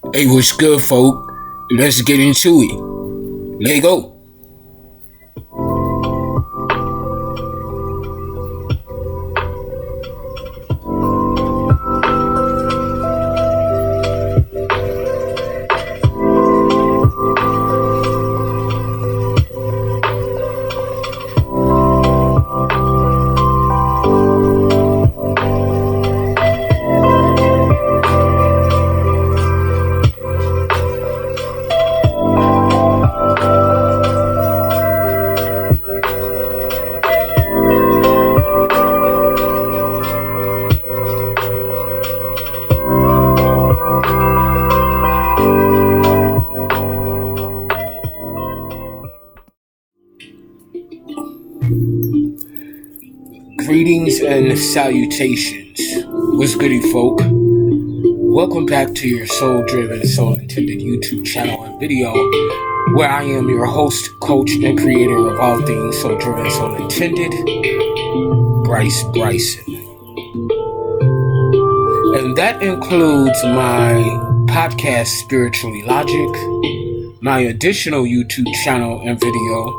Hey, what's good, folk? Let's get into it. Let go. Greetings and salutations. What's goody, folk? Welcome back to your soul-driven, soul-intended YouTube channel and video, where I am your host, coach, and creator of all things soul-driven, soul-intended, Bryson. And that includes my podcast, Spiritually Logic, my additional YouTube channel and video,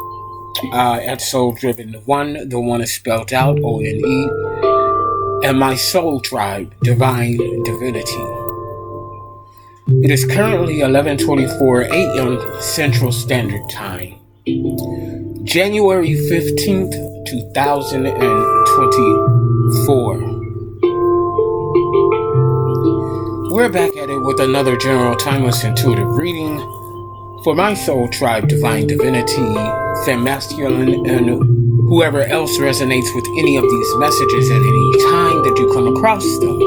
at Soul Driven One. The one is spelled out ONE, and my soul tribe, Divine Divinity. It is currently 11:24 a.m. Central Standard Time, January 15th, 2024. We're back at it with another general timeless intuitive reading for my soul tribe, Divine Divinity, Femme Masculine, and whoever else resonates with any of these messages at any time that you come across them.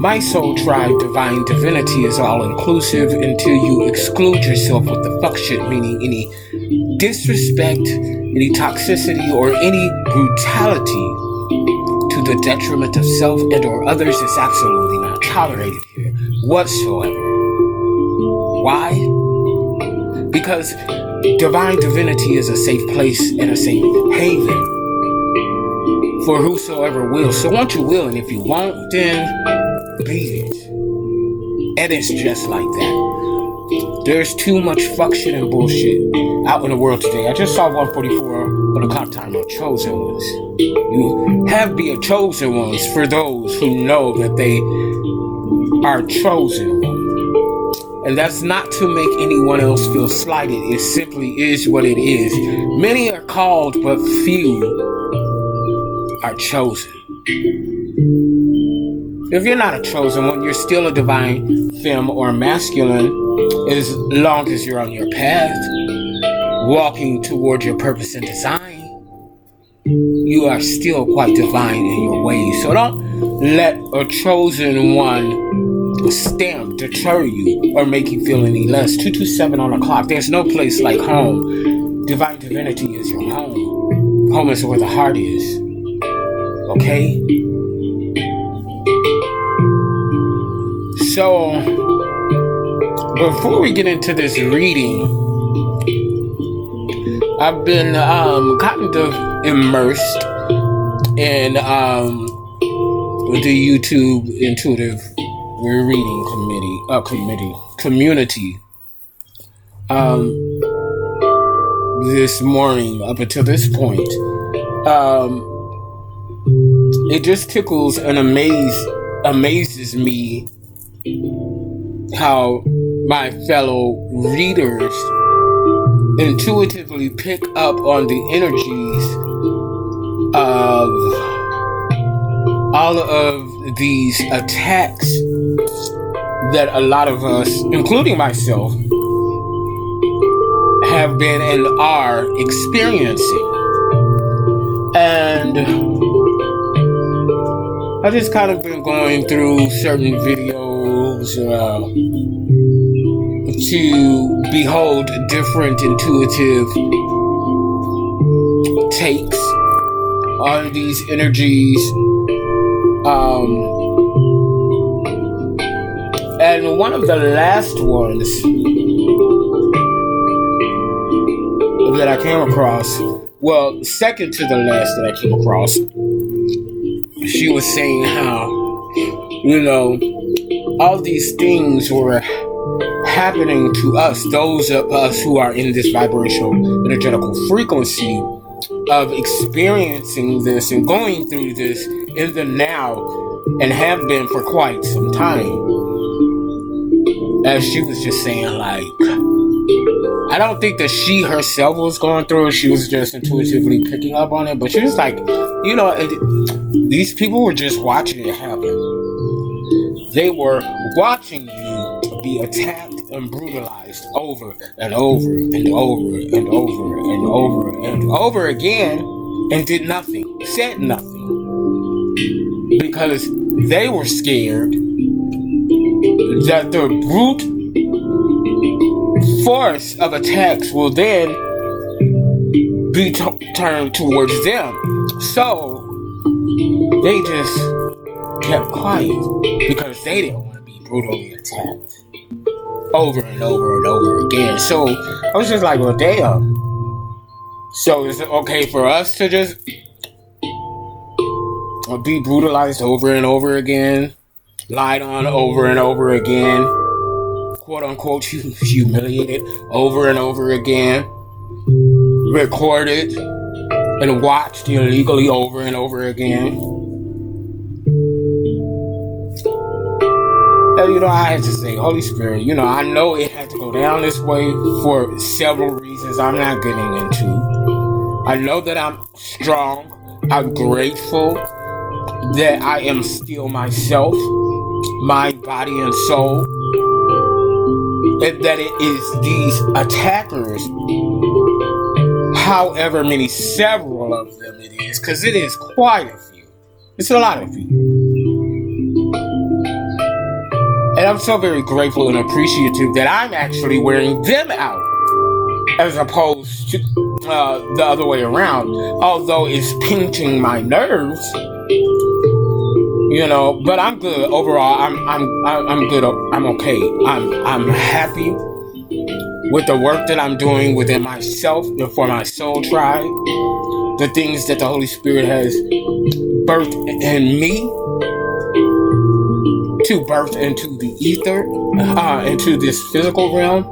My soul tribe, Divine Divinity, is all-inclusive until you exclude yourself with the fuck shit, meaning any disrespect, any toxicity, or any brutality to the detriment of self and or others is absolutely not tolerated here whatsoever. Why? Because Divine Divinity is a safe place and a safe haven for whosoever will. So won't you will, and if you won't, then be it. And it's just like that. There's too much fuck shit and bullshit out in the world today. I just saw 144 on the clock time of chosen ones. You have be a chosen ones for those who know that they are chosen ones. And that's not to make anyone else feel slighted. It simply is what it is. Many are called, but few are chosen. If you're not a chosen one, you're still a divine femme or masculine, as long as you're on your path, walking toward your purpose and design. You are still quite divine in your ways. So don't let a chosen one stamp deter you or make you feel any less. 227 on the clock. There's no place like home. Divine Divinity is your home. Home is where the heart is. Okay? So, before we get into this reading, I've been kind of immersed in the YouTube intuitive reading community this morning up until this point. It just tickles and amazes me how my fellow readers intuitively pick up on the energies of all of these attacks that a lot of us, including myself, have been and are experiencing. And I just kind of been going through certain videos to behold different intuitive takes on these energies. And one of the last ones that I came across, well, second to the last that I came across, she was saying how, all these things were happening to us, those of us who are in this vibrational energetical frequency of experiencing this and going through this in the now, and have been for quite some time. As she was just saying, like, I don't think that she herself was going through it. She was just intuitively picking up on it. But she was like, you know, these people were just watching it happen. They were watching you be attacked and brutalized over and over and over and over and over and over again, and did nothing, said nothing, because they were scared that the brute force of attacks will then be turned towards them. So they just kept quiet because they didn't want to be brutally attacked over and over and over again. So I was just like, well, damn. So is it okay for us to just be brutalized over and over again, lied on over and over again, quote unquote humiliated over and over again, recorded and watched illegally over and over again? And, you know, I had to say, Holy Spirit, you know, I know it had to go down this way for several reasons I'm not getting into. I know that I'm strong. I'm grateful that I am still myself, mind, body, and soul. And that it is these attackers, however many, several of them it is, because it is quite a few. It's a lot of you. And I'm so very grateful and appreciative that I'm actually wearing them out, as opposed to the other way around. Although it's pinching my nerves, you know. But I'm good overall. I'm good. I'm okay. I'm happy with the work that I'm doing within myself and for my soul tribe. The things that the Holy Spirit has birthed in me, to birth into the ether, into this physical realm,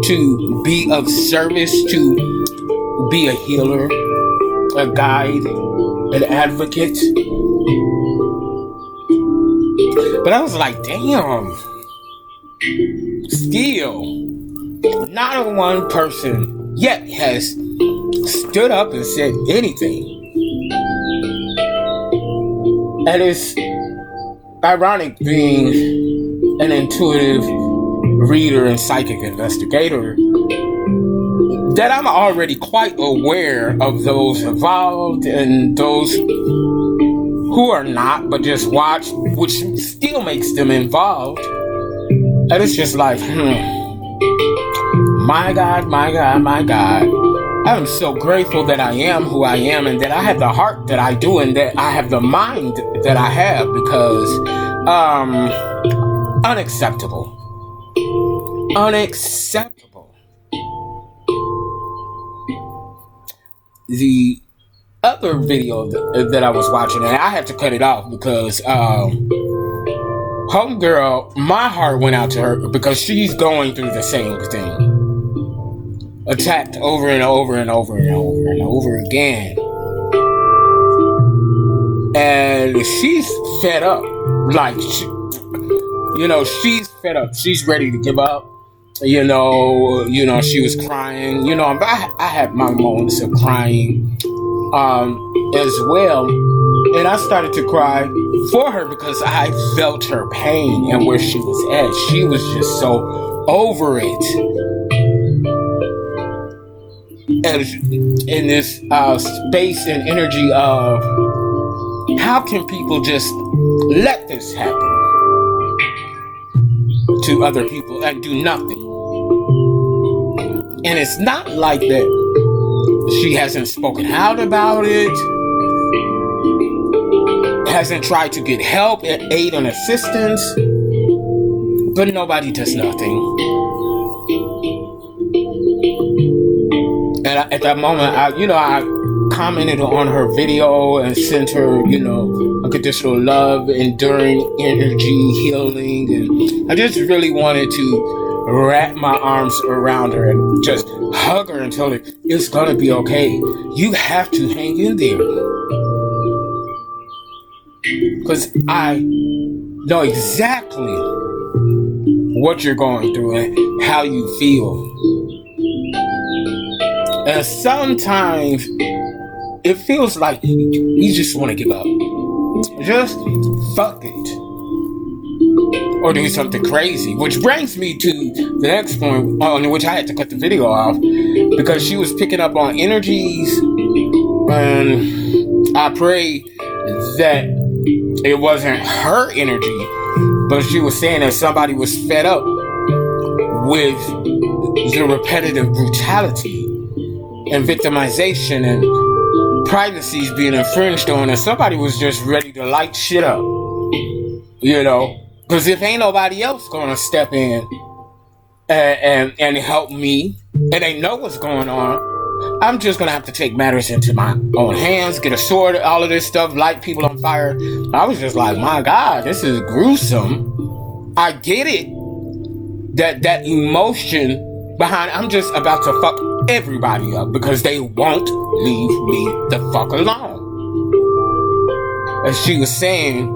to be of service, to be a healer, a guide, an advocate. But I was like, damn, still, not one person yet has stood up and said anything. And it's ironic, being an intuitive reader and psychic investigator, that I'm already quite aware of those involved and those who are not, but just watch, which still makes them involved. And it's just like, my God, my God, my God. I am so grateful that I am who I am, and that I have the heart that I do, and that I have the mind that I have, because unacceptable. The other video that I was watching, and I had to cut it off because homegirl, my heart went out to her because she's going through the same thing. Attacked over and over and over and over and over again. And she's fed up. Like, she's fed up. She's ready to give up. You know, she was crying. You know, I had my moments of crying as well. And I started to cry for her because I felt her pain and where she was at. She was just so over it. And in this space and energy of, how can people just let this happen to other people and do nothing? And it's not like that she hasn't spoken out about it, hasn't tried to get help and aid and assistance, but nobody does nothing. And at that moment, I commented on her video and sent her, a unconditional love, enduring energy, healing, and I just really wanted to wrap my arms around her and just hug her and tell her it's gonna be okay. You have to hang in there, because I know exactly what you're going through and how you feel. And sometimes it feels like you just want to give up. Just fuck it. Or do something crazy. Which brings me to the next point, on which I had to cut the video off, because she was picking up on energies, and I pray that it wasn't her energy, but she was saying that somebody was fed up with the repetitive brutality and victimization and privacies being infringed on, and somebody was just ready to light shit up, you know, because if ain't nobody else gonna step in and help me, and they know what's going on, I'm just gonna have to take matters into my own hands, get a sword, all of this stuff, light people on fire. I was just like, my God, this is gruesome. I get it, that emotion behind, I'm just about to fuck everybody up because they won't leave me the fuck alone. As she was saying,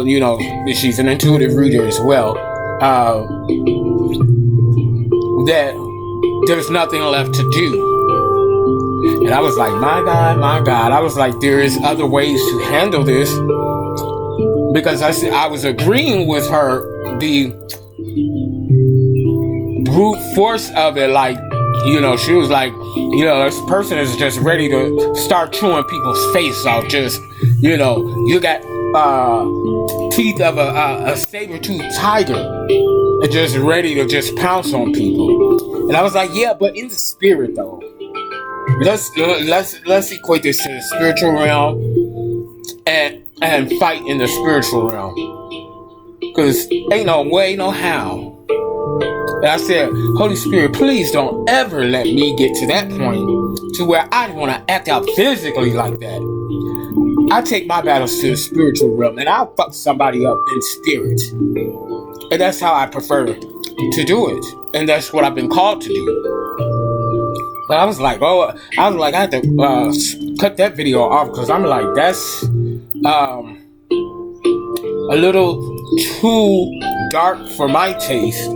you know, she's an intuitive reader as well, that there's nothing left to do. And I was like, my God. I was like, there is other ways to handle this, because I was agreeing with her, the brute force of it. Like, you know, she was like, you know, this person is just ready to start chewing people's face off. Just, you know, you got teeth of a saber-toothed tiger, and just ready to just pounce on people. And I was like, yeah, but in the spirit though. Let's equate this to the spiritual realm and fight in the spiritual realm. Because ain't no way, no how. And I said, Holy Spirit, please don't ever let me get to that point to where I want to act out physically like that. I take my battles to the spiritual realm, and I'll fuck somebody up in spirit. And that's how I prefer to do it. And that's what I've been called to do. But I was like, I had to cut that video off, because I'm like, that's a little too dark for my taste,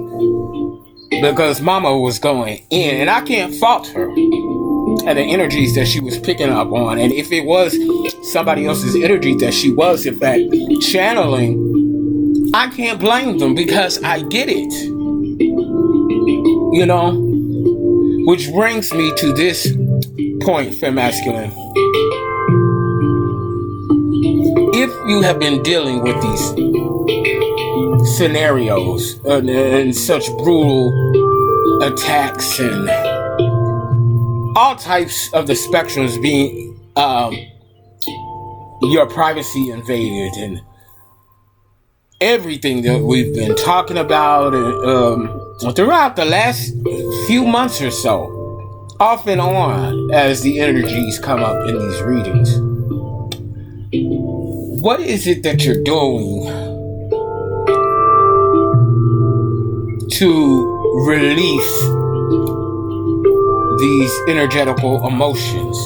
because Mama was going in, and I can't fault her and the energies that she was picking up on. And if it was somebody else's energy that she was in fact channeling, I can't blame them, because I get it, you know. Which brings me to this point, Femme Masculine. If you have been dealing with these scenarios and such brutal attacks and all types of the spectrums being your privacy invaded, and everything that we've been talking about throughout the last few months or so, off and on, as the energies come up in these readings, what is it that you're doing to release these energetical emotions?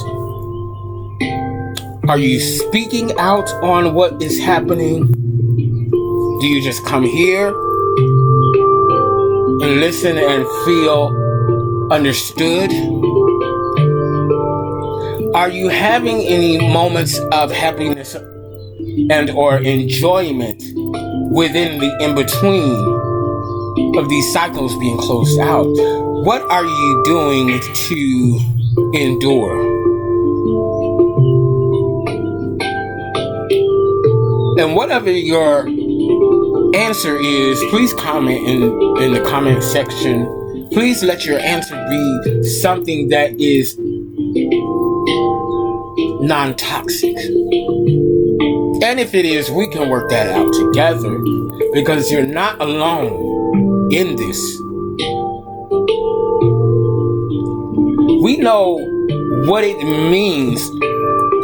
Are you speaking out on what is happening? Do you just come here and listen and feel understood? Are you having any moments of happiness and or enjoyment within the in-between of these cycles being closed out? What are you doing to endure? And whatever your answer is, please comment in the comment section. Please let your answer be something that is non-toxic. And if it is, we can work that out together, because you're not alone in this. We know what it means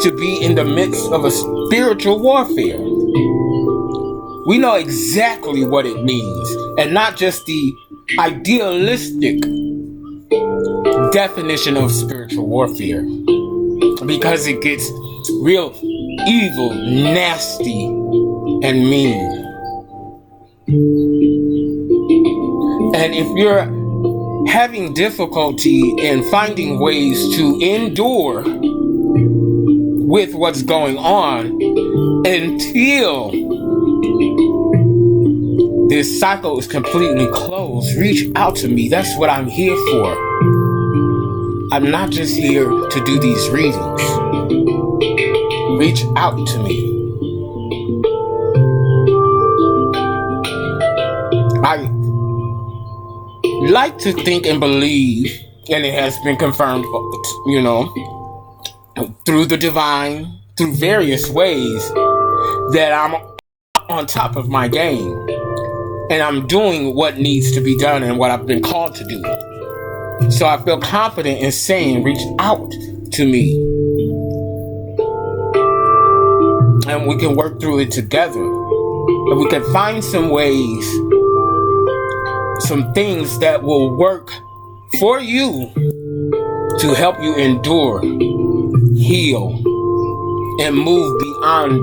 to be in the midst of a spiritual warfare. We know exactly what it means, and not just the idealistic definition of spiritual warfare, because it gets real evil, nasty, and mean. And if you're having difficulty in finding ways to endure with what's going on until this cycle is completely closed, reach out to me. That's what I'm here for. I'm not just here to do these readings. Reach out to me. I like to think and believe, and it has been confirmed, through the divine, through various ways, that I'm on top of my game. And I'm doing what needs to be done and what I've been called to do. So I feel confident in saying, reach out to me. And we can work through it together. And we can find some ways, some things that will work for you to help you endure, heal, and move beyond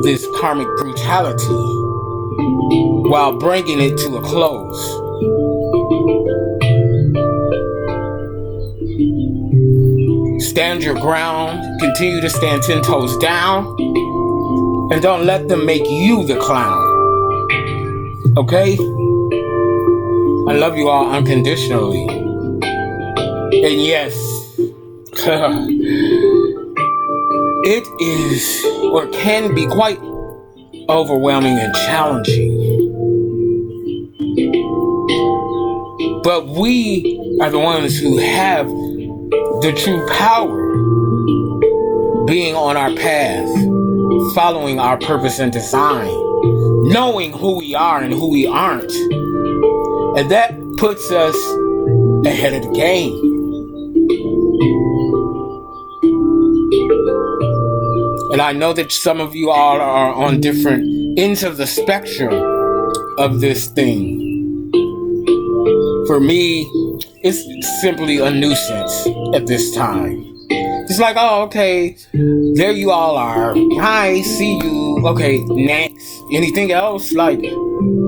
this karmic brutality while bringing it to a close. Stand your ground, continue to stand 10 toes down, and don't let them make you the clown. Okay? I love you all unconditionally. And yes, it is or can be quite overwhelming and challenging. But we are the ones who have the true power, being on our path, following our purpose and design, knowing who we are and who we aren't. And that puts us ahead of the game. And I know that some of you all are on different ends of the spectrum of this thing. For me, it's simply a nuisance at this time. It's like, oh, okay, there you all are. Hi, see you. Okay, next. Anything else? Like,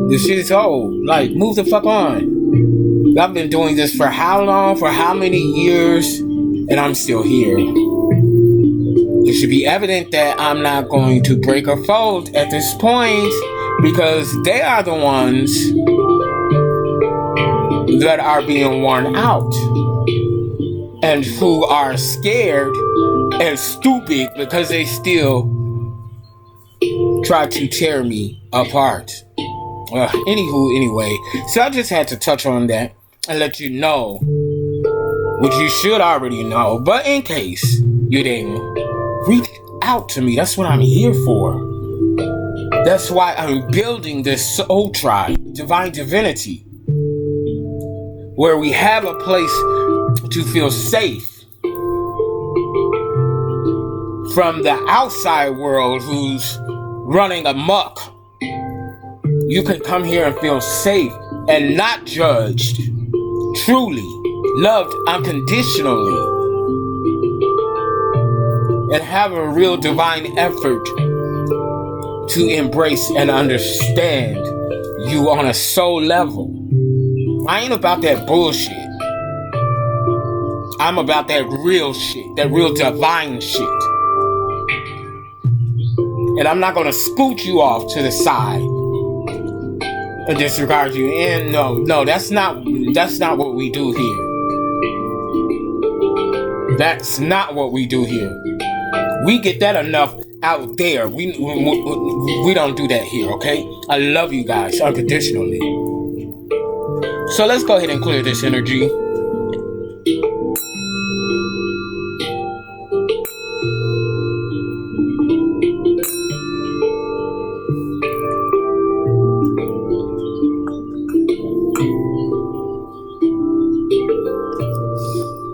this shit is old. Like, move the fuck on. I've been doing this for how long? For how many years? And I'm still here. It should be evident that I'm not going to break or fold at this point, because they are the ones that are being worn out and who are scared and stupid because they still try to tear me apart. Anyway, so I just had to touch on that and let you know what you should already know, but in case you didn't, reach out to me. That's what I'm here for. That's why I'm building this soul tribe, divine divinity, where we have a place to feel safe from the outside world who's running amok. You can come here and feel safe and not judged, truly loved unconditionally, and have a real divine effort to embrace and understand you on a soul level. I ain't about that bullshit. I'm about that real shit, that real divine shit. And I'm not gonna scoot you off to the side and disregard you. And no, that's not what we do here. That's not what we do here. We get that enough out there. We don't do that here, okay? I love you guys unconditionally. So let's go ahead and clear this energy.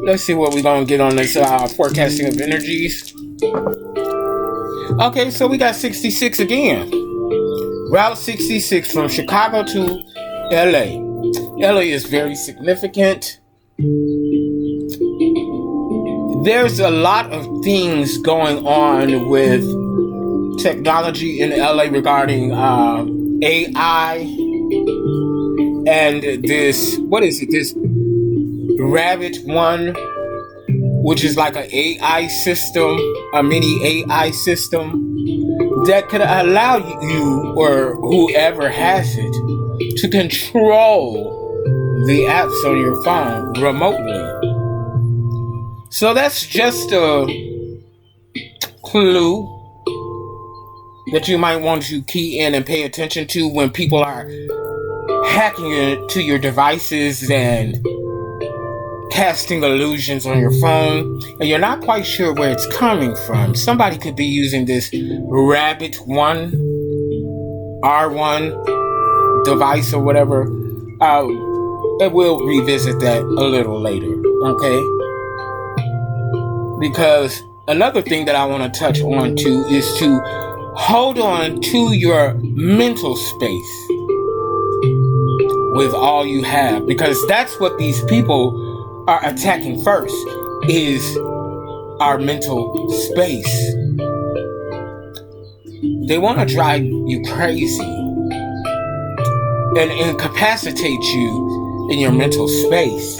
Let's see what we're going to get on this forecasting of energies. Okay, so we got 66 again. Route 66 from Chicago to LA. LA is very significant. There's a lot of things going on with technology in LA regarding AI and this, what is it, this Rabbit One, which is like an AI system, a mini AI system that could allow you or whoever has it to control the apps on your phone remotely. So that's just a clue that you might want to key in and pay attention to when people are hacking into your devices and casting illusions on your phone, and you're not quite sure where it's coming from. Somebody could be using this Rabbit One, R1 device or whatever. And we'll revisit that a little later, okay? Because another thing that I want to touch on too is to hold on to your mental space with all you have, because that's what these people are attacking first, is our mental space. They want to drive you crazy and incapacitate you in your mental space.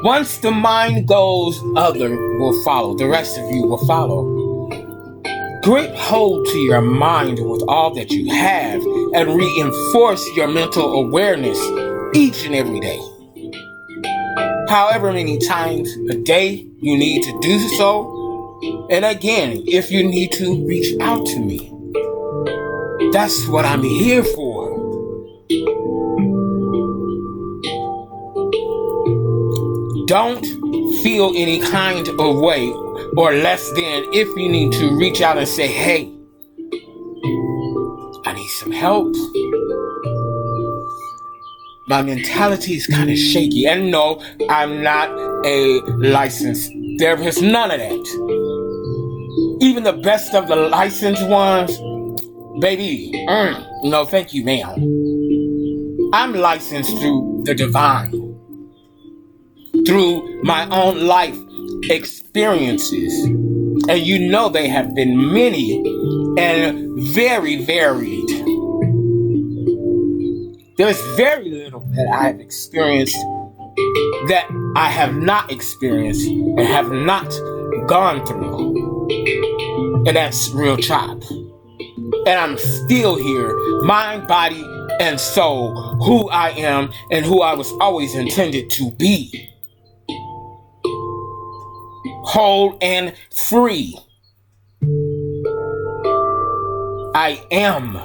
Once the mind goes, other will follow. The rest of you will follow. Grip hold to your mind with all that you have and reinforce your mental awareness each and every day. However many times a day you need to do so. And again, if you need to reach out to me, that's what I'm here for. Don't feel any kind of way or less than if you need to reach out and say, hey, I need some help. My mentality is kind of shaky. And no, I'm not a licensed therapist. None of that. Even the best of the licensed ones, baby, no thank you, ma'am. I'm licensed through the divine, through my own life experiences. And you know they have been many and very varied. There's very little that I have experienced that I have not experienced and have not gone through. And that's real chop. And I'm still here, mind, body, and soul, who I am and who I was always intended to be. Whole and free. I am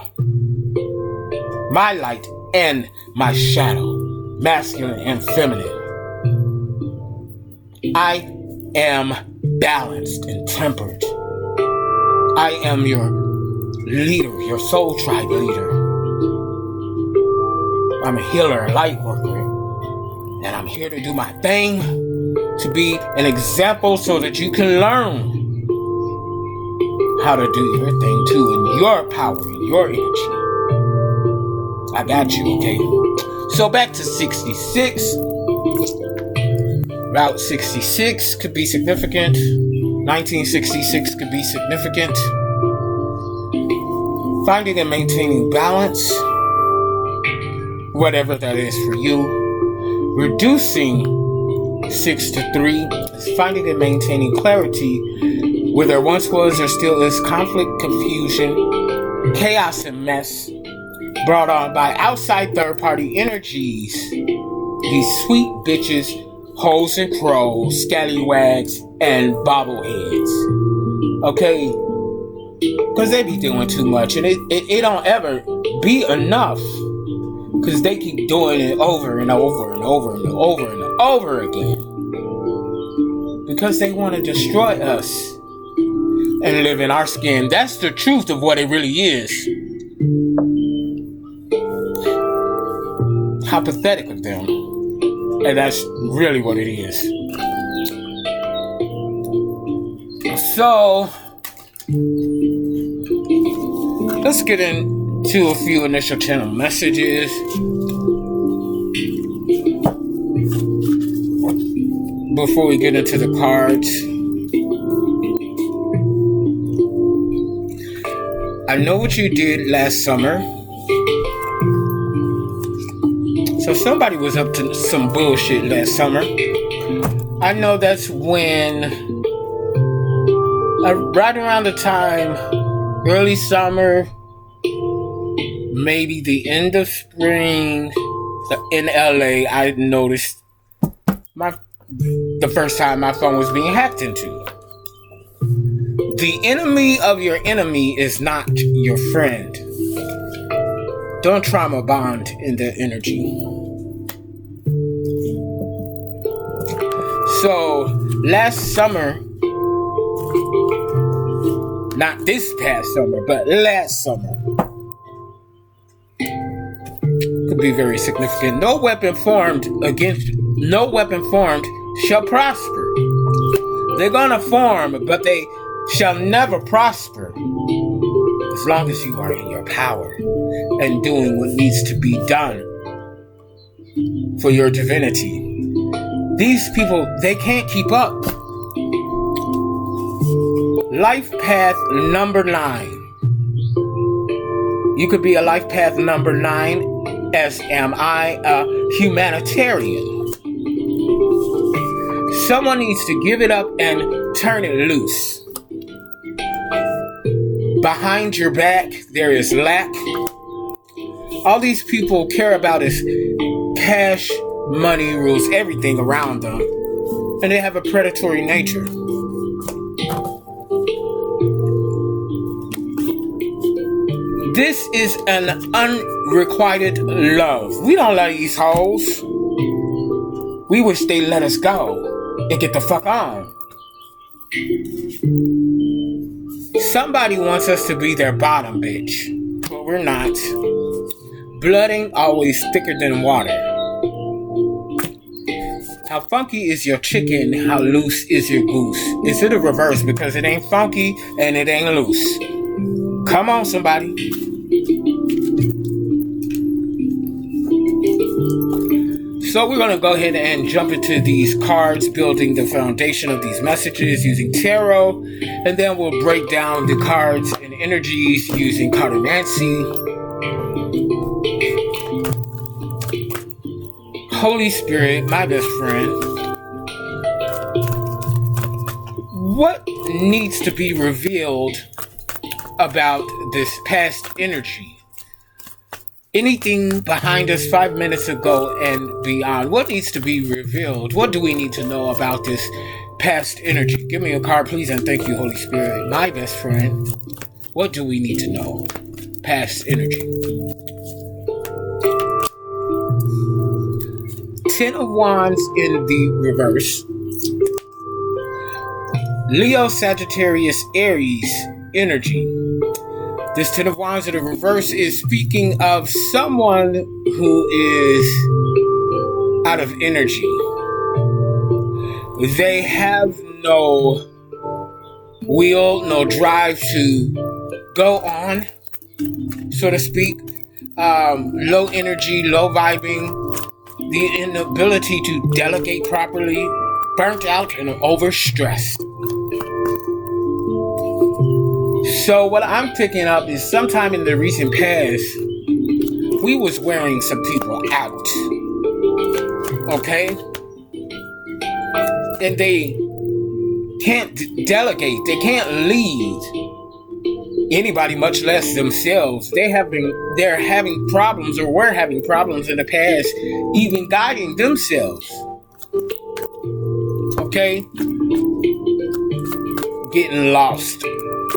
my light and my shadow, masculine and feminine. I am balanced and tempered. I am your leader, your soul tribe leader. I'm a healer, a light worker, and I'm here to do my thing, to be an example so that you can learn how to do your thing too, in your power, in your energy. I got you, okay? So back to 66. Route 66 could be significant. 1966 could be significant. Finding and maintaining balance, whatever that is for you. Reducing 6 to 3 is finding and maintaining clarity where there once was or still is conflict, confusion, chaos, and mess brought on by outside third-party energies. These sweet bitches, hoes and crows, scallywags, and bobbleheads. Okay? Because they be doing too much, and it don't ever be enough. Because they keep doing it over and over and over and over and over again. Because they want to destroy us and live in our skin. That's the truth of what it really is. How pathetic of them. And that's really what it is. let's get into a few initial channel messages. Before we get into the cards. I know what you did last summer. So somebody was up to some bullshit last summer. I know that's when, right around the time, early summer, maybe the end of spring, in LA, I noticed the first time my phone was being hacked into. The enemy of your enemy is not your friend. Don't trauma bond in their energy. So, last summer, not this past summer, but last summer, could be very significant. No weapon formed shall prosper. They're gonna form, but they shall never prosper as long as you are in your power and doing what needs to be done for your divinity. These people, they can't keep up. Life path number 9. You could be a life path number 9, as am I, a humanitarian. Someone needs to give it up and turn it loose. Behind your back, there is lack. All these people care about is cash, money, rules everything around them. And they have a predatory nature. This is an unrequited love. We don't love these hoes. We wish they let us go and get the fuck on. Somebody wants us to be their bottom bitch, but we're not. Blood ain't always thicker than water. How funky is your chicken? How loose is your goose? It's in the reverse because it ain't funky and it ain't loose. Come on, somebody. So we're going to go ahead and jump into these cards, building the foundation of these messages using tarot. And then we'll break down the cards and energies using cartomancy. Holy Spirit, my best friend. What needs to be revealed about this past energy? Anything behind us 5 minutes ago and beyond. What needs to be revealed? What do we need to know about this past energy? Give me a card, please, and thank you, Holy Spirit. My best friend. What do we need to know? Past energy. 10 of Wands in the reverse. Leo, Sagittarius, Aries energy. This 10 of Wands in the reverse is speaking of someone who is out of energy. They have no will, no drive to go on, so to speak. Low energy, low vibing, the inability to delegate properly, burnt out and overstressed. So what I'm picking up is sometime in the recent past, we was wearing some people out. Okay? And they can't delegate. They can't lead anybody, much less themselves. They're having problems, or were having problems in the past, even guiding themselves. Okay? Getting lost.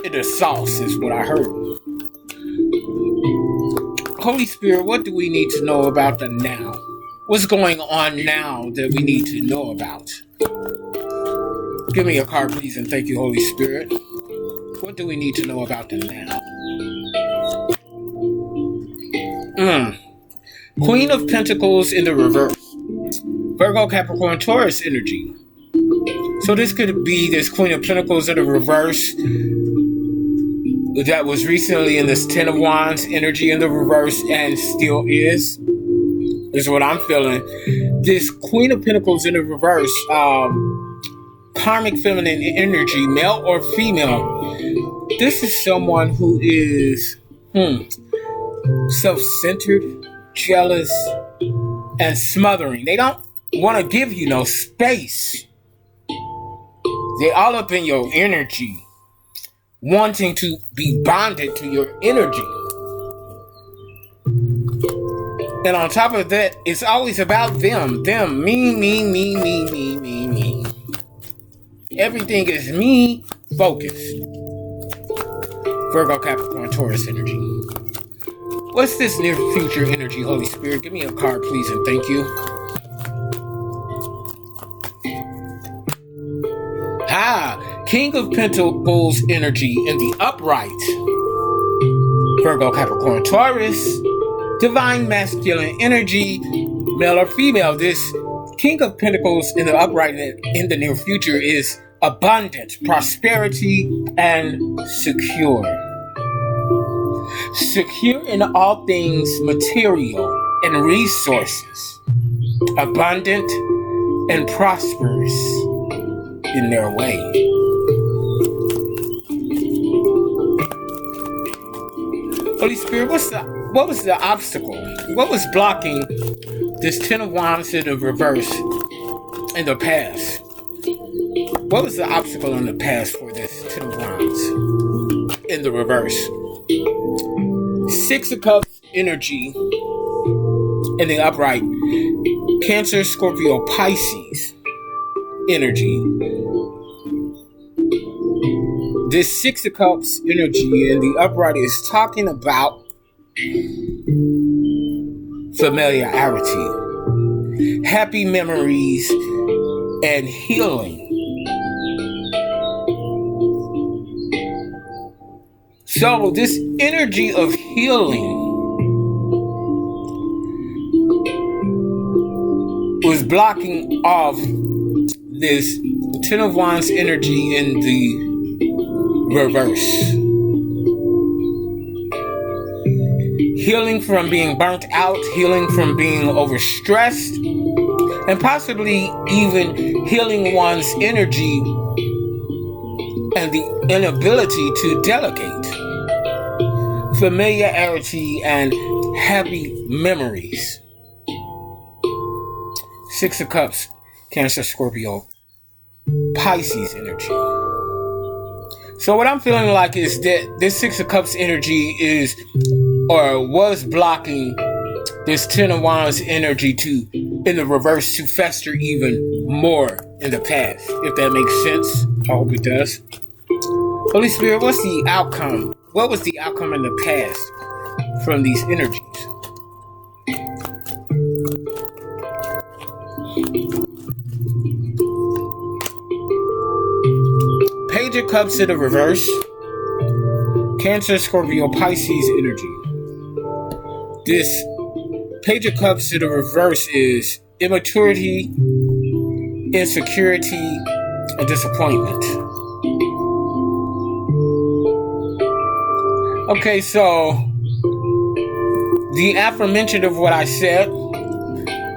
The sauce is what I heard. Holy Spirit, what do we need to know about the now? What's going on now that we need to know about? Give me a card, please, and thank you, Holy Spirit. What do we need to know about the now? Queen of Pentacles in the reverse. Virgo, Capricorn, Taurus energy. So this could be this Queen of Pentacles in the reverse that was recently in this Ten of Wands energy in the reverse and still is what I'm feeling. This Queen of Pentacles in the reverse, karmic feminine energy, male or female. This is someone who is self-centered, jealous, and smothering. They don't want to give you no space. They're all up in your energy, wanting to be bonded to your energy. And on top of that, it's always about them, me. Everything is me focused. Virgo, Capricorn, Taurus energy. What's this near future energy, Holy Spirit? Give me a card, please, and thank you. King of Pentacles energy in the upright. Virgo, Capricorn, Taurus. Divine masculine energy, male or female. This King of Pentacles in the upright in the near future is abundant, prosperity, and secure. Secure in all things material and resources. Abundant and prosperous in their way. Holy Spirit, what was the obstacle? What was blocking this Ten of Wands in the reverse in the past? What was the obstacle in the past for this Ten of Wands in the reverse? Six of Cups energy in the upright. Cancer, Scorpio, Pisces energy. This Six of Cups energy in the upright is talking about familiarity, happy memories, and healing. So this energy of healing was blocking off this Ten of Wands energy in the reverse. Healing from being burnt out, healing from being overstressed, and possibly even healing one's energy and the inability to delegate. Familiarity and happy memories. Six of Cups, Cancer, Scorpio, Pisces energy. So what I'm feeling like is that this Six of Cups energy is or was blocking this Ten of Wands energy in the reverse to fester even more in the past. If that makes sense. I hope it does. Holy Spirit, what's the outcome? What was the outcome in the past from these energies? Page of Cups in the reverse. Cancer, Scorpio, Pisces energy. This Page of Cups in the reverse is immaturity, insecurity, and disappointment. Okay, so the aforementioned of what I said,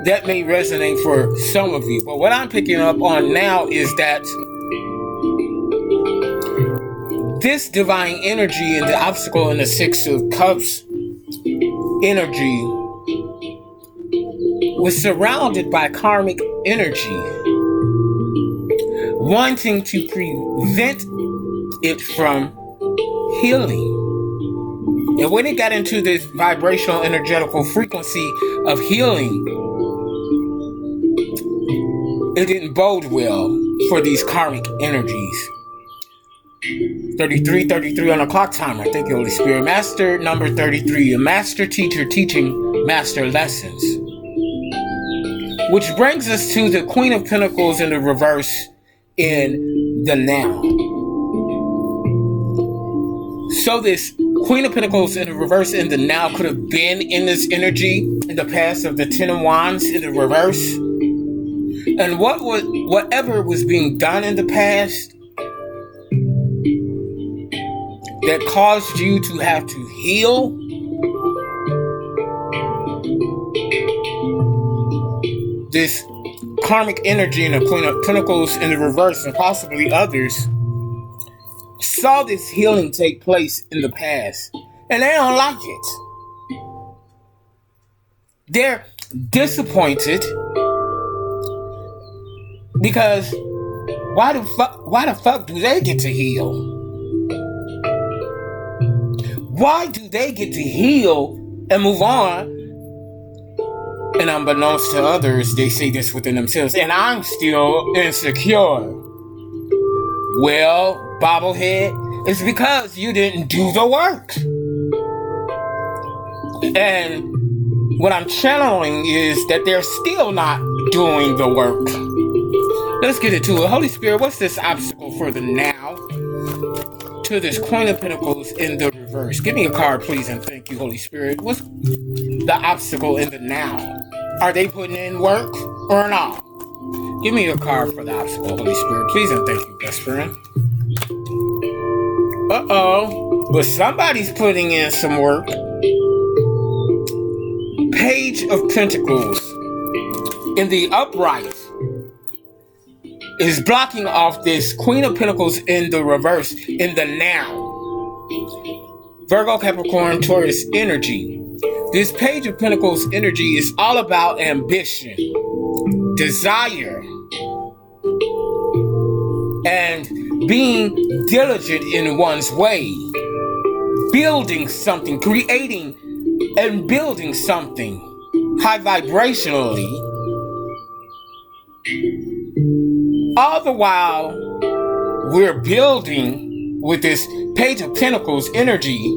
that may resonate for some of you. But what I'm picking up on now is that this divine energy and the obstacle in the Six of Cups energy was surrounded by karmic energy, wanting to prevent it from healing. And when it got into this vibrational energetical frequency of healing, it didn't bode well for these karmic energies. 33 on the clock timer. Thank you, Holy Spirit. Master number 33, a master teacher teaching master lessons. Which brings us to the Queen of Pentacles in the reverse in the now. So this Queen of Pentacles in the reverse in the now could have been in this energy in the past of the Ten of Wands in the reverse. And whatever was being done in the past that caused you to have to heal? This karmic energy in the Queen of Pentacles in the reverse, and possibly others, saw this healing take place in the past, and they don't like it. They're disappointed because why the fuck do they get to heal? Why do they get to heal and move on? And unbeknownst to others, they say this within themselves, and I'm still insecure. Well, bobblehead, it's because you didn't do the work. And what I'm channeling is that they're still not doing the work. Let's get into it. Holy Spirit, what's this obstacle for the now to this Queen of Pentacles in the reverse? Give me a card, please, and thank you, Holy Spirit. What's the obstacle in the now? Are they putting in work or not? Give me a card for the obstacle, Holy Spirit, please, and thank you, best friend. But somebody's putting in some work. Page of Pentacles in the upright is blocking off this Queen of Pentacles in the reverse in the now. Virgo, Capricorn, Taurus energy. This Page of Pentacles energy is all about ambition, desire, and being diligent in one's way, building something, creating and building something high vibrationally, all the while we're building with this Page of Pentacles energy,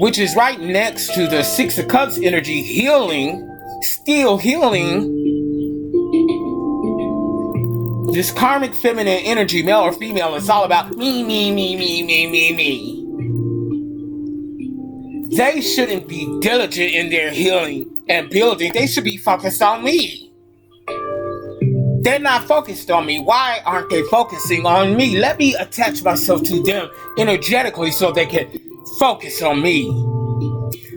which is right next to the Six of Cups energy, healing, still healing. This karmic feminine energy, male or female, is all about me. They shouldn't be diligent in their healing and building. They should be focused on me. They're not focused on me. Why aren't they focusing on me? Let me attach myself to them energetically so they can focus on me.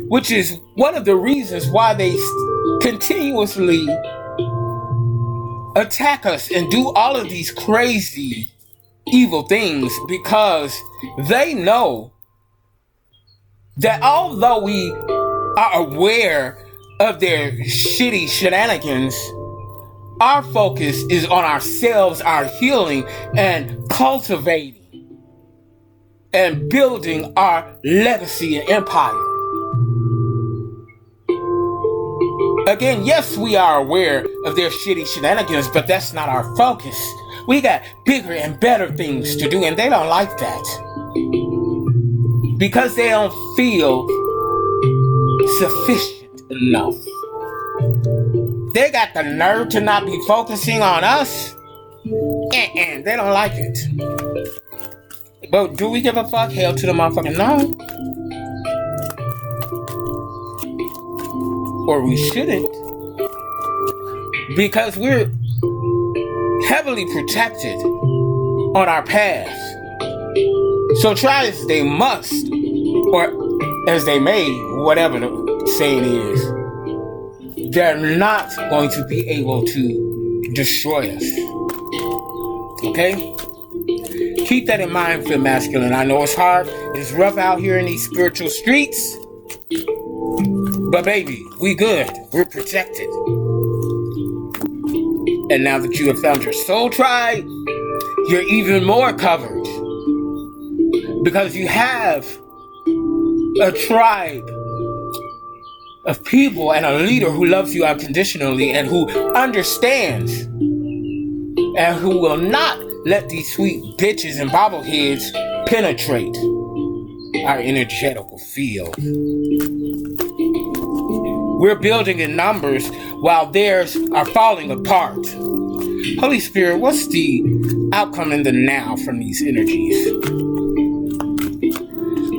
Which is one of the reasons why they continuously attack us and do all of these crazy, evil things, because they know that although we are aware of their shitty shenanigans, our focus is on ourselves, our healing, and cultivating and building our legacy and empire. Again, yes, we are aware of their shitty shenanigans, but that's not our focus. We got bigger and better things to do, and they don't like that. Because they don't feel sufficient enough. They got the nerve to not be focusing on us. They don't like it. But do we give a fuck? Hell to the motherfucking no. Or we shouldn't. Because we're heavily protected on our path. So try as they must, or as they may, whatever the saying is, they're not going to be able to destroy us. Okay? Keep that in mind, Feel Masculine. I know it's hard. It's rough out here in these spiritual streets. But baby, we good. We're protected. And now that you have found your soul tribe, you're even more covered. Because you have a tribe of people and a leader who loves you unconditionally and who understands and who will not let these sweet bitches and bobbleheads penetrate our energetical field. We're building in numbers while theirs are falling apart. Holy Spirit, what's the outcome in the now from these energies?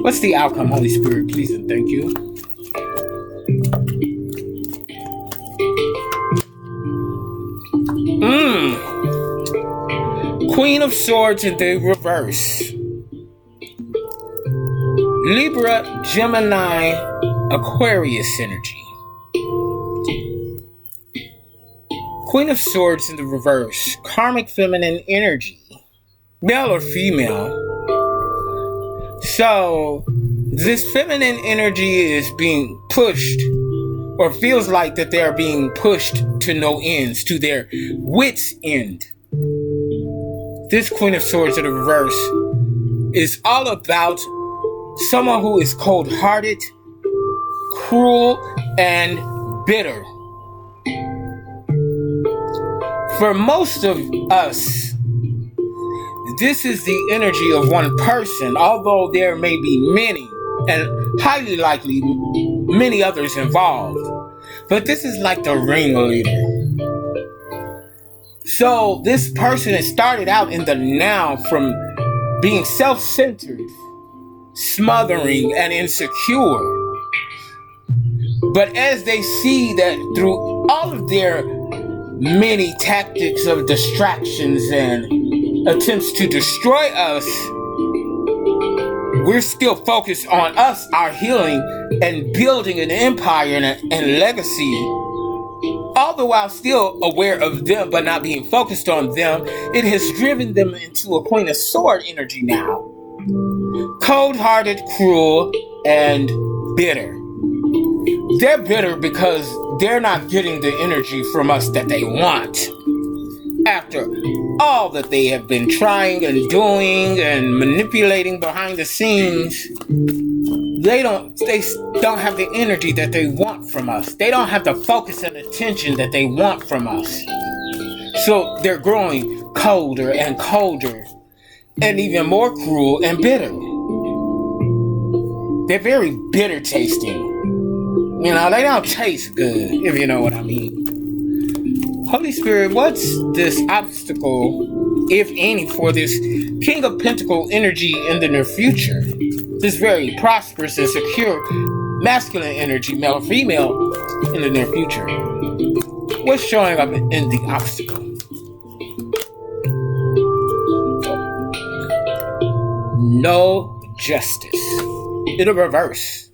What's the outcome, Holy Spirit, please and thank you? Queen of Swords in the reverse. Libra, Gemini, Aquarius energy. Queen of Swords in the reverse, karmic feminine energy, male or female. So this feminine energy is being pushed, or feels like that they're being pushed to no ends, to their wits' end. This Queen of Swords in the reverse is all about someone who is cold-hearted, cruel, and bitter. For most of us, this is the energy of one person, although there may be many, and highly likely many others involved. But this is like the ringleader. So this person has started out in the now from being self-centered, smothering, and insecure. But as they see that through all of their many tactics of distractions and attempts to destroy us, we're still focused on us, our healing, and building an empire and legacy, all the while still aware of them but not being focused on them. It has driven them into a Queen of Sword energy now. Cold-hearted, cruel, and bitter. They're bitter because they're not getting the energy from us that they want. After all that they have been trying and doing and manipulating behind the scenes, they don't have the energy that they want from us. They don't have the focus and attention that they want from us. So they're growing colder and colder, and even more cruel and bitter. They're very bitter tasting. You know, they don't taste good, if you know what I mean. Holy Spirit, what's this obstacle, if any, for this King of Pentacle energy in the near future? This very prosperous and secure masculine energy, male or female, in the near future. What's showing up in the obstacle? No justice. In the reverse.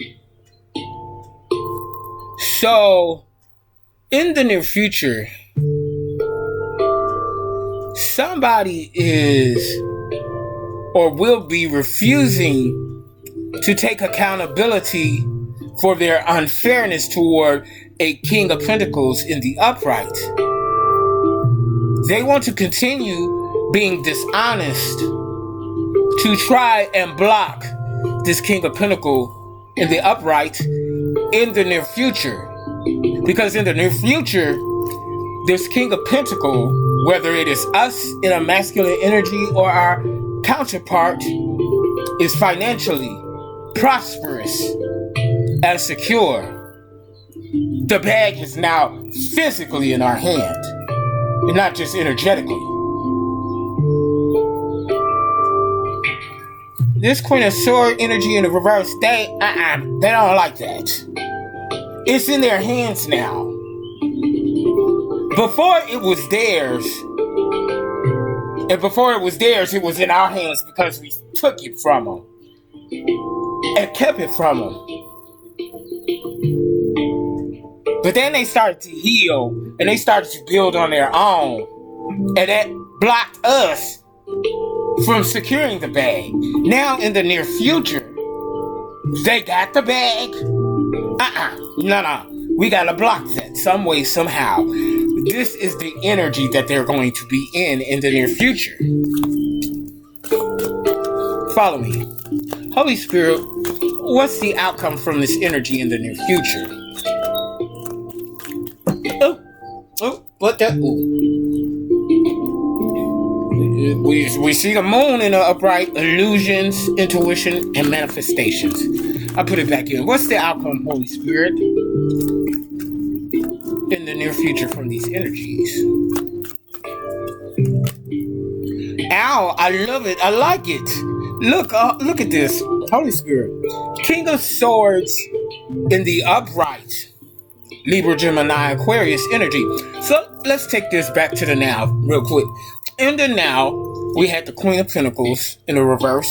So, in the near future, somebody is or will be refusing to take accountability for their unfairness toward a King of Pentacles in the upright. They want to continue being dishonest to try and block this King of Pentacles in the upright in the near future. Because in the near future, this King of Pentacles, whether it is us in a masculine energy or our counterpart, is financially prosperous and secure. The bag is now physically in our hand, and not just energetically. This Queen of Sword energy in the reverse, they don't like that. It's in their hands now. Before it was theirs, and before it was theirs, it was in our hands because we took it from them and kept it from them. But then they started to heal and they started to build on their own, and that blocked us from securing the bag. Now in the near future, they got the bag. No. We gotta block that some way, somehow. This is the energy that they're going to be in the near future. Follow me. Holy Spirit, what's the outcome from this energy in the near future? What the? We see the moon in the upright, illusions, intuition, and manifestations. I put it back in. What's the outcome, Holy Spirit, in the near future from these energies? Ow, I love it. I like it. Look at this. Holy Spirit. King of Swords in the upright. Libra, Gemini, Aquarius energy. So let's take this back to the now real quick. In the now, we had the Queen of Pentacles in the reverse.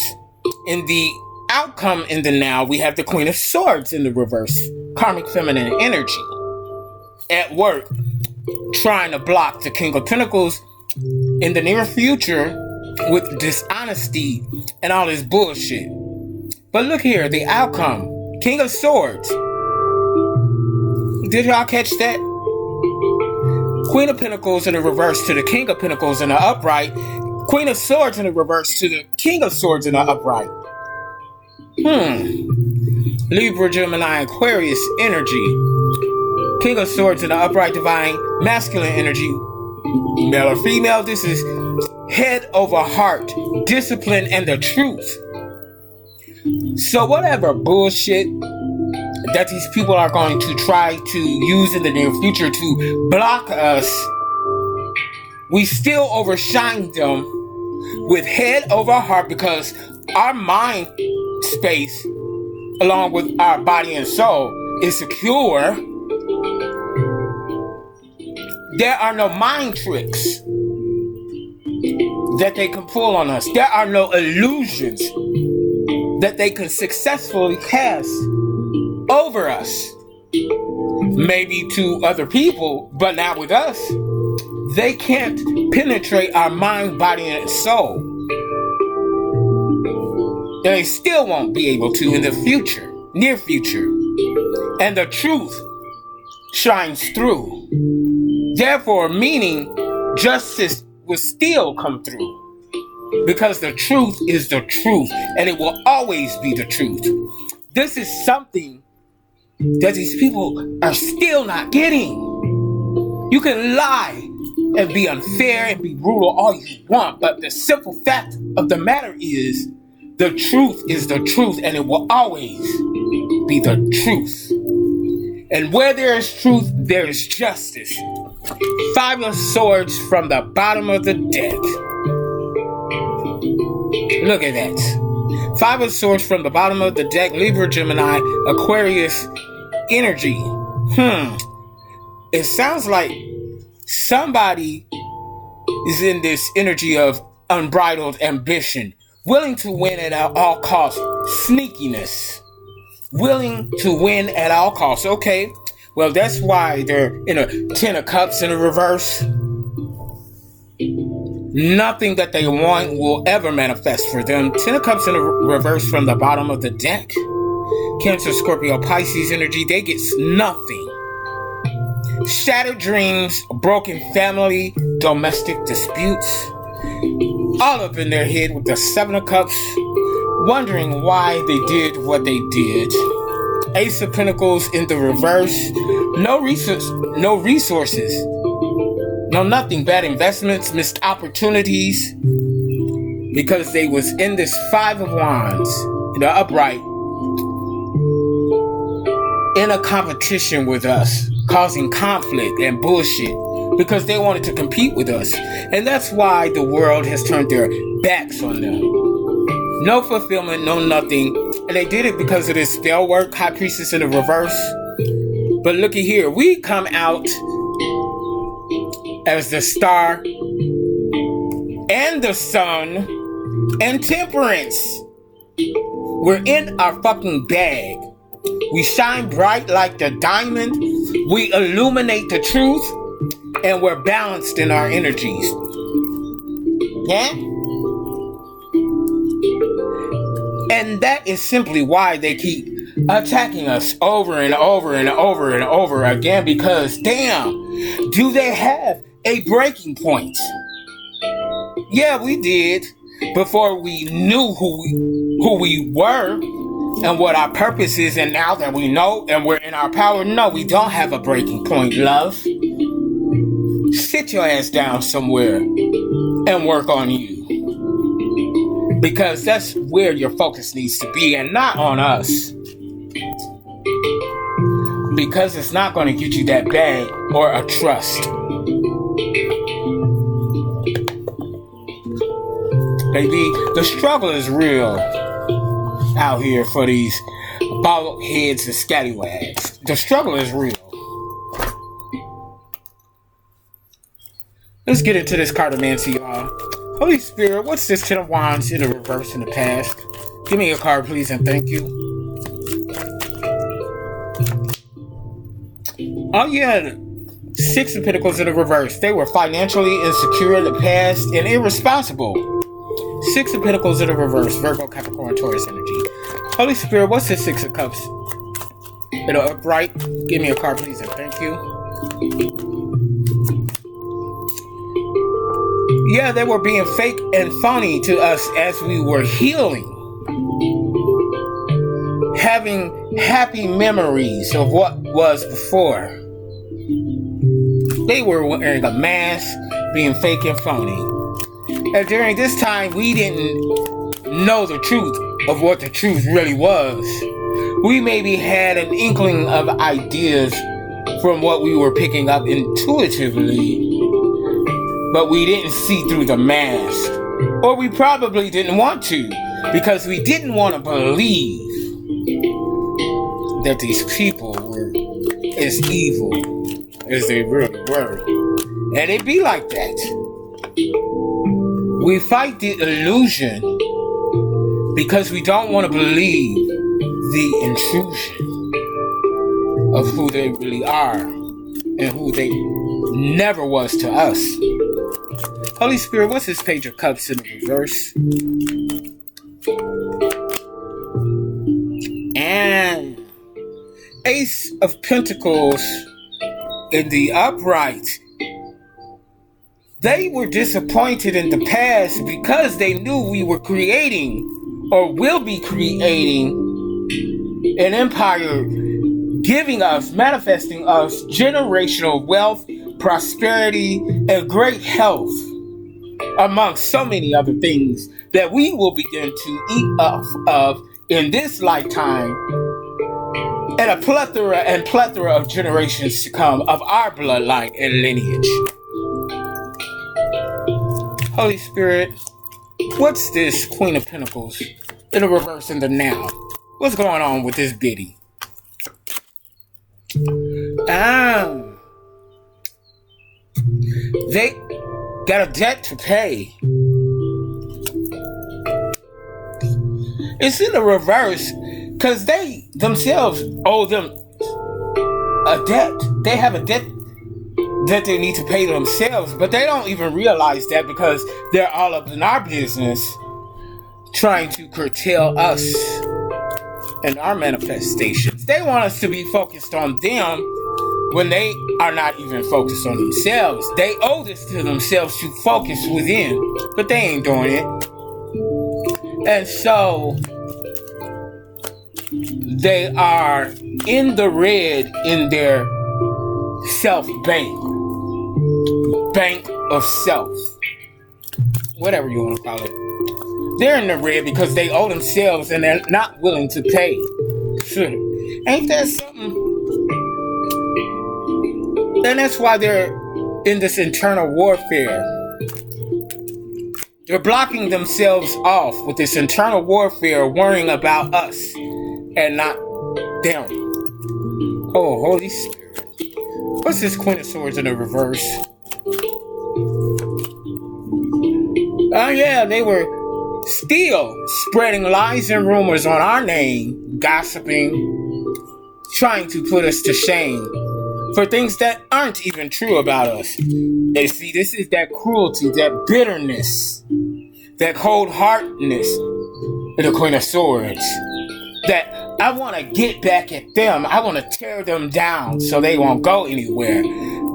In the outcome in the now, we have the Queen of Swords in the reverse. Karmic feminine energy. At work, trying to block the King of Pentacles in the near future with dishonesty and all this bullshit. But look here, the outcome. King of Swords. Did y'all catch that? Queen of Pentacles in the reverse to the King of Pentacles in the upright. Queen of Swords in the reverse to the King of Swords in the upright. Libra, Gemini, Aquarius energy. King of Swords in the upright, divine, masculine energy. Male or female, this is head over heart, discipline, and the truth. So whatever bullshit that these people are going to try to use in the near future to block us, we still overshine them with head over heart, because our mind space, along with our body and soul, is secure. There are no mind tricks that they can pull on us. There are no illusions that they can successfully cast over us. Maybe to other people, but not with us. They can't penetrate our mind, body, and soul. They still won't be able to in the future, near future. And the truth shines through. Therefore, meaning justice will still come through. Because the truth is the truth, and it will always be the truth. This is something that these people are still not getting. You can lie and be unfair and be brutal all you want, but the simple fact of the matter is, the truth is the truth, and it will always be the truth. And where there is truth, there is justice. 5 of Swords from the bottom of the deck. Look at that. 5 of Swords from the bottom of the deck. Libra, Gemini, Aquarius energy. It sounds like somebody is in this energy of unbridled ambition, willing to win at all costs. Sneakiness. Willing to win at all costs. Okay, well, that's why they're in a 10 of Cups in a reverse. Nothing that they want will ever manifest for them. 10 of Cups in a reverse from the bottom of the deck. Cancer, Scorpio, Pisces energy, they get nothing. Shattered dreams, broken family, domestic disputes. All up in their head with the 7 of Cups, wondering why they did what they did. Ace of Pentacles in the reverse. No resources. No nothing. Bad investments, missed opportunities. Because they was in this 5 of Wands in the upright, in a competition with us, causing conflict and bullshit. Because they wanted to compete with us. And that's why the world has turned their backs on them. No fulfillment, no nothing. And they did it because of this spell work, High Priestess in the reverse. But looky here, we come out as the Star and the Sun and Temperance. We're in our fucking bag. We shine bright like the diamond. We illuminate the truth. And we're balanced in our energies. Yeah? And that is simply why they keep attacking us over and over and over and over again. Because, damn, do they have a breaking point? Yeah, we did. Before we knew who we were and what our purpose is. And now that we know and we're in our power, no, we don't have a breaking point, love. Sit your ass down somewhere and work on you. Because that's where your focus needs to be and not on us. Because it's not going to get you that bag or a trust. Baby, the struggle is real out here for these bald heads and scallywags. The struggle is real. Let's get into this cartomancy, y'all. Holy Spirit, what's this 10 of Wands in the reverse in the past? Give me a card, please, and thank you. Oh, yeah. Six of Pentacles in the reverse. They were financially insecure in the past and irresponsible. Six of Pentacles in the reverse. Virgo, Capricorn, Taurus energy. Holy Spirit, what's the Six of Cups? In the upright. Give me a card, please, and thank you. Yeah, they were being fake and phony to us as we were healing. Having happy memories of what was before. They were wearing a mask, being fake and phony. And during this time, we didn't know the truth of what the truth really was. We maybe had an inkling of ideas from what we were picking up intuitively, but we didn't see through the mask. Or we probably didn't want to, because we didn't want to believe that these people were as evil as they really were. And it be like that. We fight the illusion because we don't want to believe the intrusion of who they really are and who they never was to us. Holy Spirit, what's this Page of Cups in the reverse? And Ace of Pentacles in the upright. They were disappointed in the past because they knew we were creating or will be creating an empire, giving us, manifesting us generational wealth, prosperity, and great health, among so many other things that we will begin to eat off of in this lifetime, and a plethora of generations to come of our bloodline and lineage. Holy Spirit, what's this Queen of Pentacles in the reverse in the now? What's going on with this biddy? They got a debt to pay. It's in the reverse because they themselves owe them a debt. They have a debt that they need to pay themselves, but they don't even realize that because they're all up in our business trying to curtail us and our manifestations. They want us to be focused on them when they are not even focused on themselves. They owe this to themselves to focus within, but they ain't doing it. And so they are in the red in their self bank of self, whatever you want to call it. They're in the red because they owe themselves and they're not willing to pay. Ain't that something? And that's why they're in this internal warfare. They're blocking themselves off with this internal warfare, worrying about us and not them. Oh, Holy Spirit. What's this Queen of Swords in the reverse? Oh yeah, they were still spreading lies and rumors on our name, gossiping, trying to put us to shame for things that aren't even true about us. They see, this is that cruelty, that bitterness, that cold-heartedness in the Queen of Swords. That I want to get back at them. I want to tear them down so they won't go anywhere.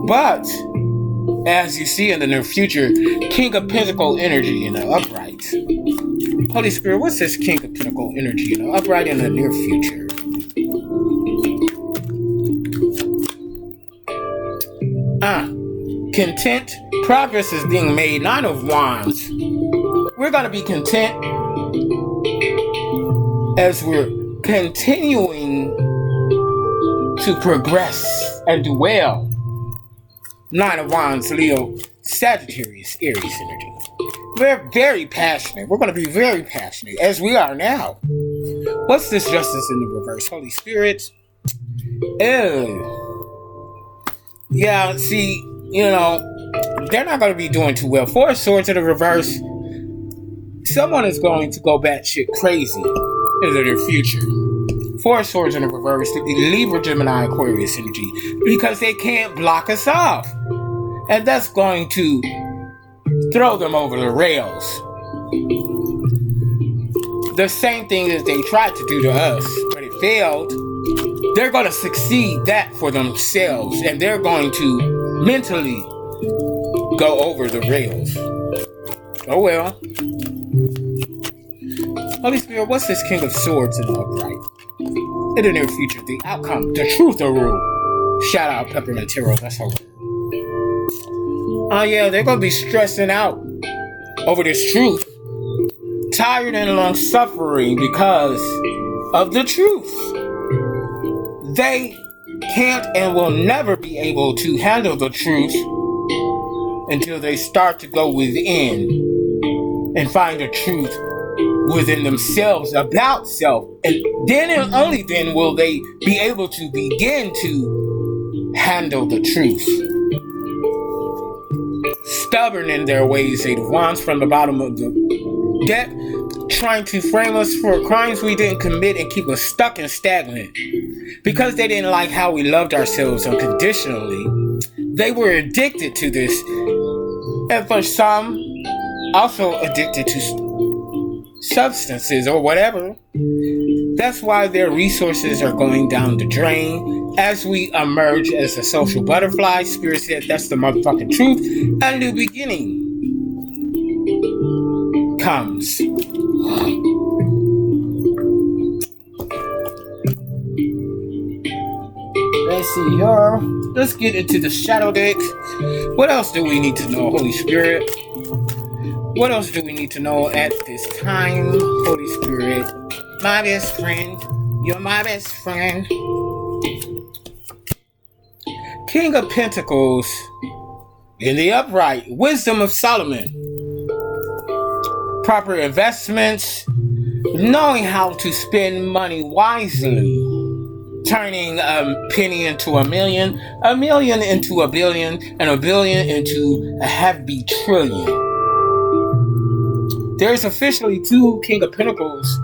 But, as you see in the near future, King of Pentacle energy in the upright. Holy Spirit, what's this King of Pentacle energy in the upright in the near future? Content. Progress is being made. Nine of Wands. We're going to be content as we're continuing to progress and do well. Nine of Wands, Leo, Sagittarius, Aries energy. We're very passionate. We're going to be very passionate, as we are now. What's this Justice in the reverse? Holy Spirit. Yeah, see, you know, they're not going to be doing too well. Four of Swords in the reverse. someone is going to go batshit crazy in the near future. Four swords in the reverse, the Libra, Gemini, Aquarius energy, because they can't block us off. And that's going to throw them over the rails. The same thing as they tried to do to us, but it failed. They're going to succeed that for themselves, and they're going to mentally go over the rails. Oh well. Holy Spirit, what's this King of Swords in the upright? In the near future, the outcome, the truth will rule. Shout out Peppermint Tarot, that's her word. Oh yeah, they're going to be stressing out over this truth. Tired and long suffering because of the truth. They can't and will never be able to handle the truth until they start to go within and find the truth within themselves about self. And then and only then will they be able to begin to handle the truth. Stubborn in their ways, Eight of Wands from the bottom of the deck, trying to frame us for crimes we didn't commit and keep us stuck and stagnant. Because they didn't like how we loved ourselves unconditionally, they were addicted to this. And for some, also addicted to substances or whatever. That's why their resources are going down the drain. As we emerge as a social butterfly, Spirit said that's the motherfucking truth. A new beginning comes. Let's see here. Let's get into the shadow deck. What else do we need to know, Holy Spirit? What else do we need to know at this time, Holy Spirit? My best friend. You're my best friend. King of Pentacles in the upright. Wisdom of Solomon. Proper investments. Knowing how to spend money wisely. Turning a penny into a million into a billion, and a billion into a half-beat trillion. There's officially two King of Pentacles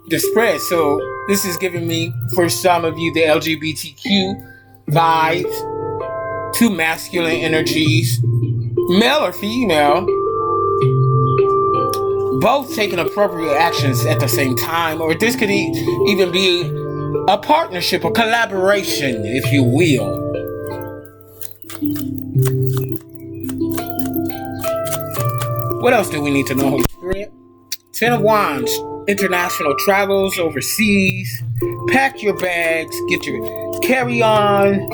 to spread, so this is giving me, for some of you, the LGBTQ vibes, two masculine energies, male or female, both taking appropriate actions at the same time, or this could even be a partnership, a collaboration, if you will. What else do we need to know, Holy Spirit? Ten of Wands, international travels overseas. Pack your bags, get your carry-on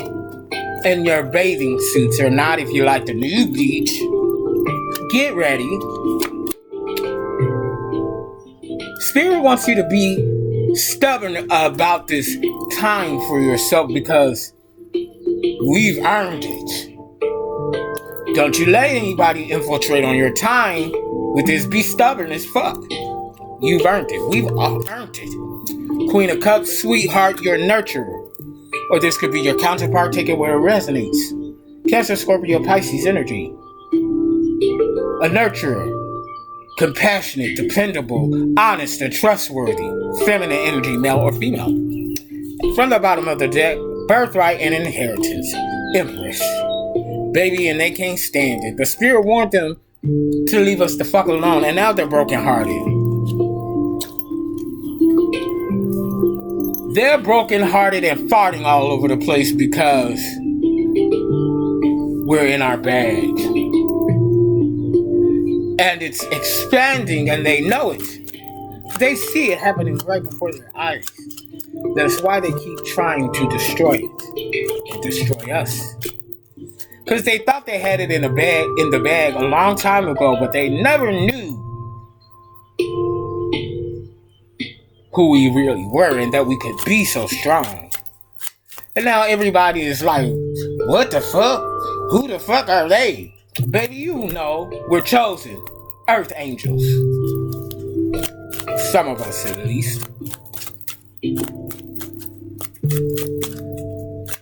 and your bathing suits, or not if you like the nude beach. Get ready. Spirit wants you to be stubborn about this time for yourself because we've earned it. Don't you let anybody infiltrate on your time with this. Be stubborn as fuck. You've earned it. We've all earned it. Queen of Cups, sweetheart, you're a nurturer. Or this could be your counterpart. Take it where it resonates. Cancer, Scorpio, Pisces energy. A nurturer. Compassionate, dependable, honest, and trustworthy. Feminine energy, male or female. From the bottom of the deck, birthright and inheritance. Empress. Baby, and they can't stand it. The Spirit warned them to leave us the fuck alone, and now they're brokenhearted. They're brokenhearted and farting all over the place because we're in our bag. And it's expanding, and they know it. They see it happening right before their eyes. That's why they keep trying to destroy it and destroy us. Because they thought they had it in the bag a long time ago, but they never knew who we really were and that we could be so strong. And now everybody is like, what the fuck? Who the fuck are they? Baby, you know, we're chosen. Earth angels. Some of us, at least.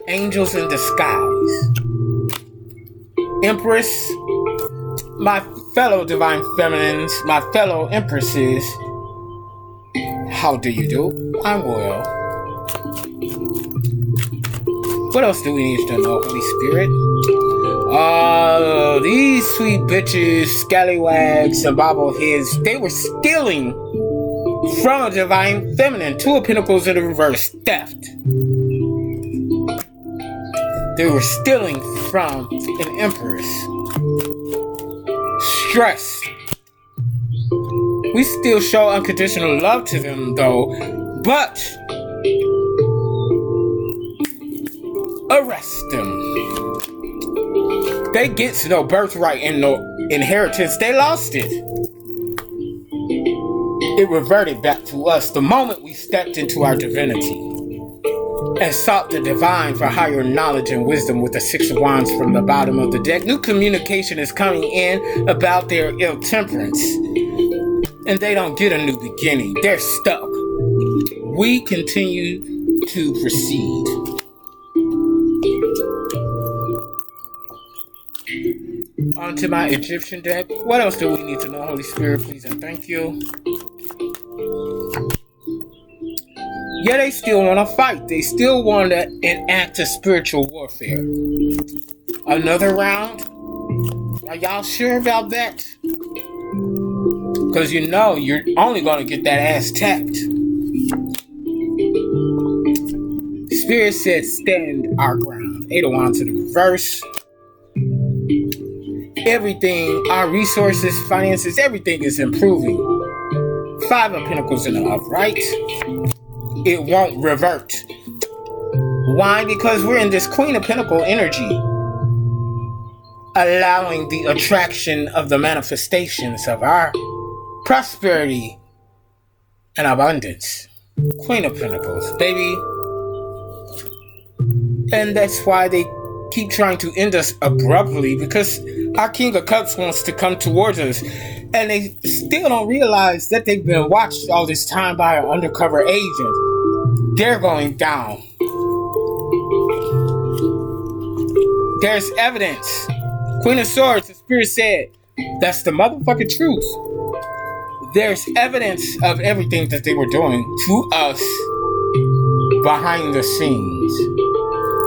Angels in disguise. Empress, my fellow divine feminines, my fellow empresses, how do you do? I'm well. What else do we need to know, Holy Spirit? These sweet bitches, scallywags, and bobbleheads, they were stealing from a divine feminine. Two of Pentacles in the reverse, theft. They were stealing from an empress. Stress. We still show unconditional love to them though, but arrest them. They get no birthright and no inheritance. They lost it. It reverted back to us the moment we stepped into our divinity and sought the divine for higher knowledge and wisdom with the Six of Wands from the bottom of the deck. New communication is coming in about their ill temperance. And they don't get a new beginning. They're stuck. We continue to proceed. On to my Egyptian deck. What else do we need to know, Holy Spirit, please and thank you? Yeah, they still want to fight. They still want to enact a spiritual warfare. Another round? Are y'all sure about that? Because you know you're only going to get that ass tapped. Spirit said stand our ground. 8 of Wands to the reverse. Everything, our resources, finances, everything is improving. 5 of Pentacles in the upright. It won't revert. Why? Because we're in this Queen of Pentacle energy, allowing the attraction of the manifestations of our prosperity and abundance. Queen of Pentacles, baby. And that's why they keep trying to end us abruptly, because our King of Cups wants to come towards us, and they still don't realize that they've been watched all this time by an undercover agent. They're going down. There's evidence. Queen of Swords, the Spirit said, that's the motherfucking truth. There's evidence of everything that they were doing to us behind the scenes.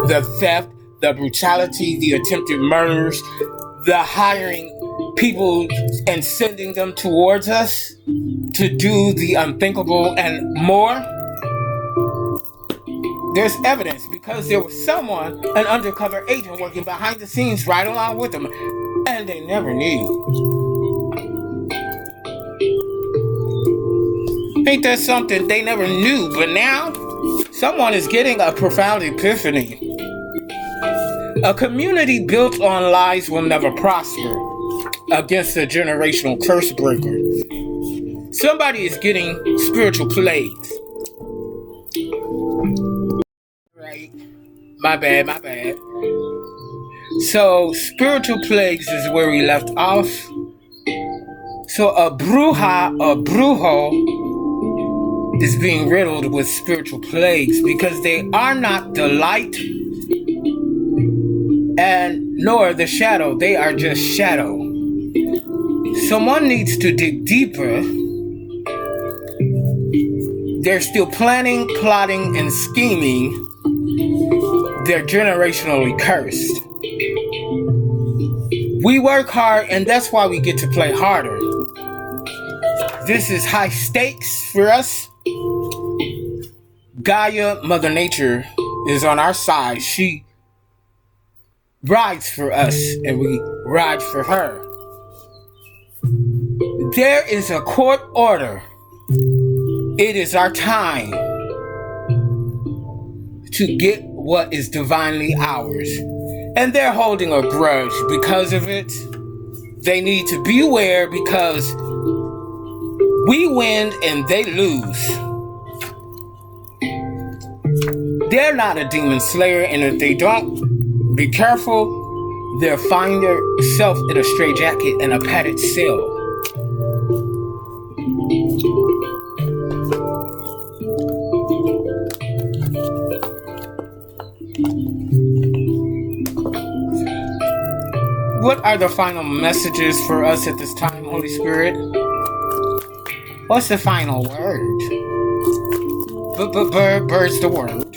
The theft, the brutality, the attempted murders, the hiring people and sending them towards us to do the unthinkable and more. There's evidence because there was someone, an undercover agent, working behind the scenes right along with them, and they never knew. Ain't that something? They never knew, but now someone is getting a profound epiphany. A community built on lies will never prosper against a generational curse breaker. Somebody is getting spiritual plagues. Right. My bad. So, spiritual plagues is where we left off. So, a brujo, is being riddled with spiritual plagues because they are not the light and nor the shadow. They are just shadow. Someone needs to dig deeper. They're still planning, plotting, and scheming. They're generationally cursed. We work hard, and that's why we get to play harder. This is high stakes for us. Gaia, Mother Nature, is on our side. She rides for us, and we ride for her. There is a court order. It is our time to get what is divinely ours. And they're holding a grudge because of it. They need to beware because we win and they lose. They're not a demon slayer, and if they don't be careful, they'll find themselves in a straitjacket and a padded cell. What are the final messages for us at this time, Holy Spirit? What's the final word? Bird's the word.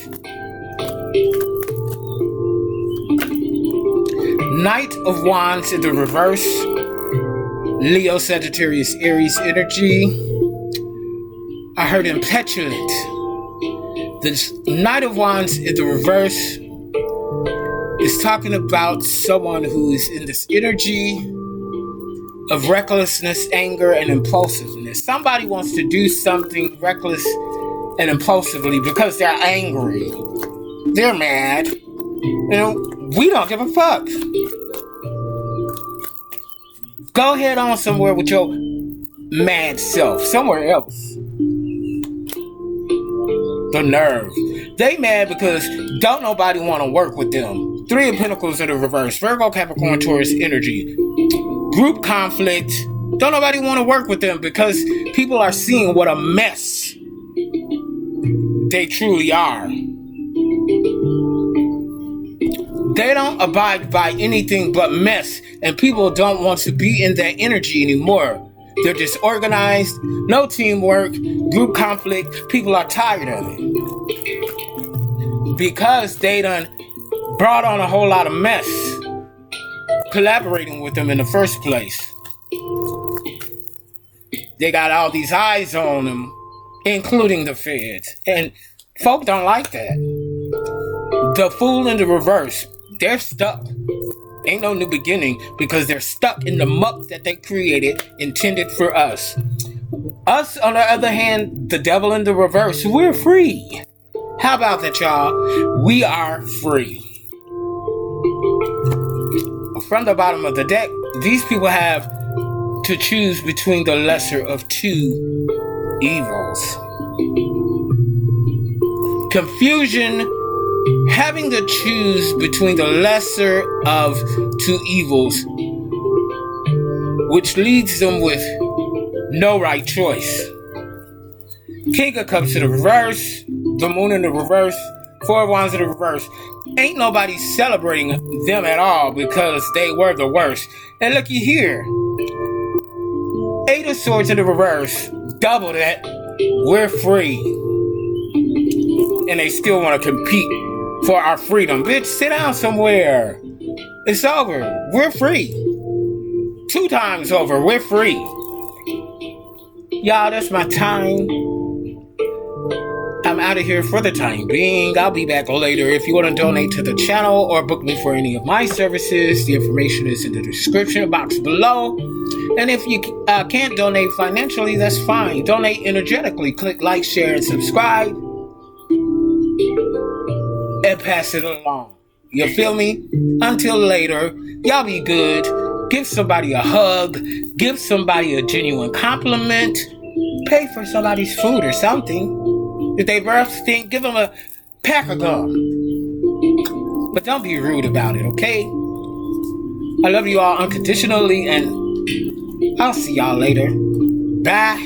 Knight of Wands in the reverse. Leo, Sagittarius, Aries energy. I heard impetulant. The Knight of Wands in the reverse is talking about someone who is in this energy of recklessness, anger, and impulsiveness. Somebody wants to do something reckless and impulsively because they're angry. They're mad. We don't give a fuck. Go head on somewhere with your mad self. Somewhere else. The nerve. They mad because don't nobody want to work with them. Three of Pentacles in the reverse. Virgo, Capricorn, Taurus energy. Group conflict. Don't nobody want to work with them because people are seeing what a mess they truly are. They don't abide by anything but mess, and people don't want to be in that energy anymore. They're disorganized, no teamwork, group conflict. People are tired of it because they done brought on a whole lot of mess collaborating with them in the first place. They got all these eyes on them, including the feds, and folk don't like that. The Fool in the reverse, they're stuck. Ain't no new beginning because they're stuck in the muck that they created, intended for us. Us, on the other hand, the Devil in the reverse, we're free. How about that, y'all? We are free. From the bottom of the deck, these people have to choose between the lesser of two evils. Confusion, having to choose between the lesser of two evils, which leaves them with no right choice. King of Cups in the reverse, the Moon in the reverse, Four of Wands in the reverse. Ain't nobody celebrating them at all because they were the worst. And looky here, Eight of Swords in the reverse, double that. We're free, and they still want to compete for our freedom. Bitch, sit down somewhere. It's over. We're free. 2 times over. We're free. Y'all, that's my time. I'm out of here for the time being. I'll be back later. If you want to donate to the channel or book me for any of my services, the information is in the description box below. And if you can't donate financially, that's fine. Donate energetically. Click like, share, and subscribe. And pass it along. You feel me? Until later, y'all be good. Give somebody a hug. Give somebody a genuine compliment. Pay for somebody's food or something. If they birth stink, give them a pack of gum. But don't be rude about it, okay? I love you all unconditionally, and I'll see y'all later. Bye.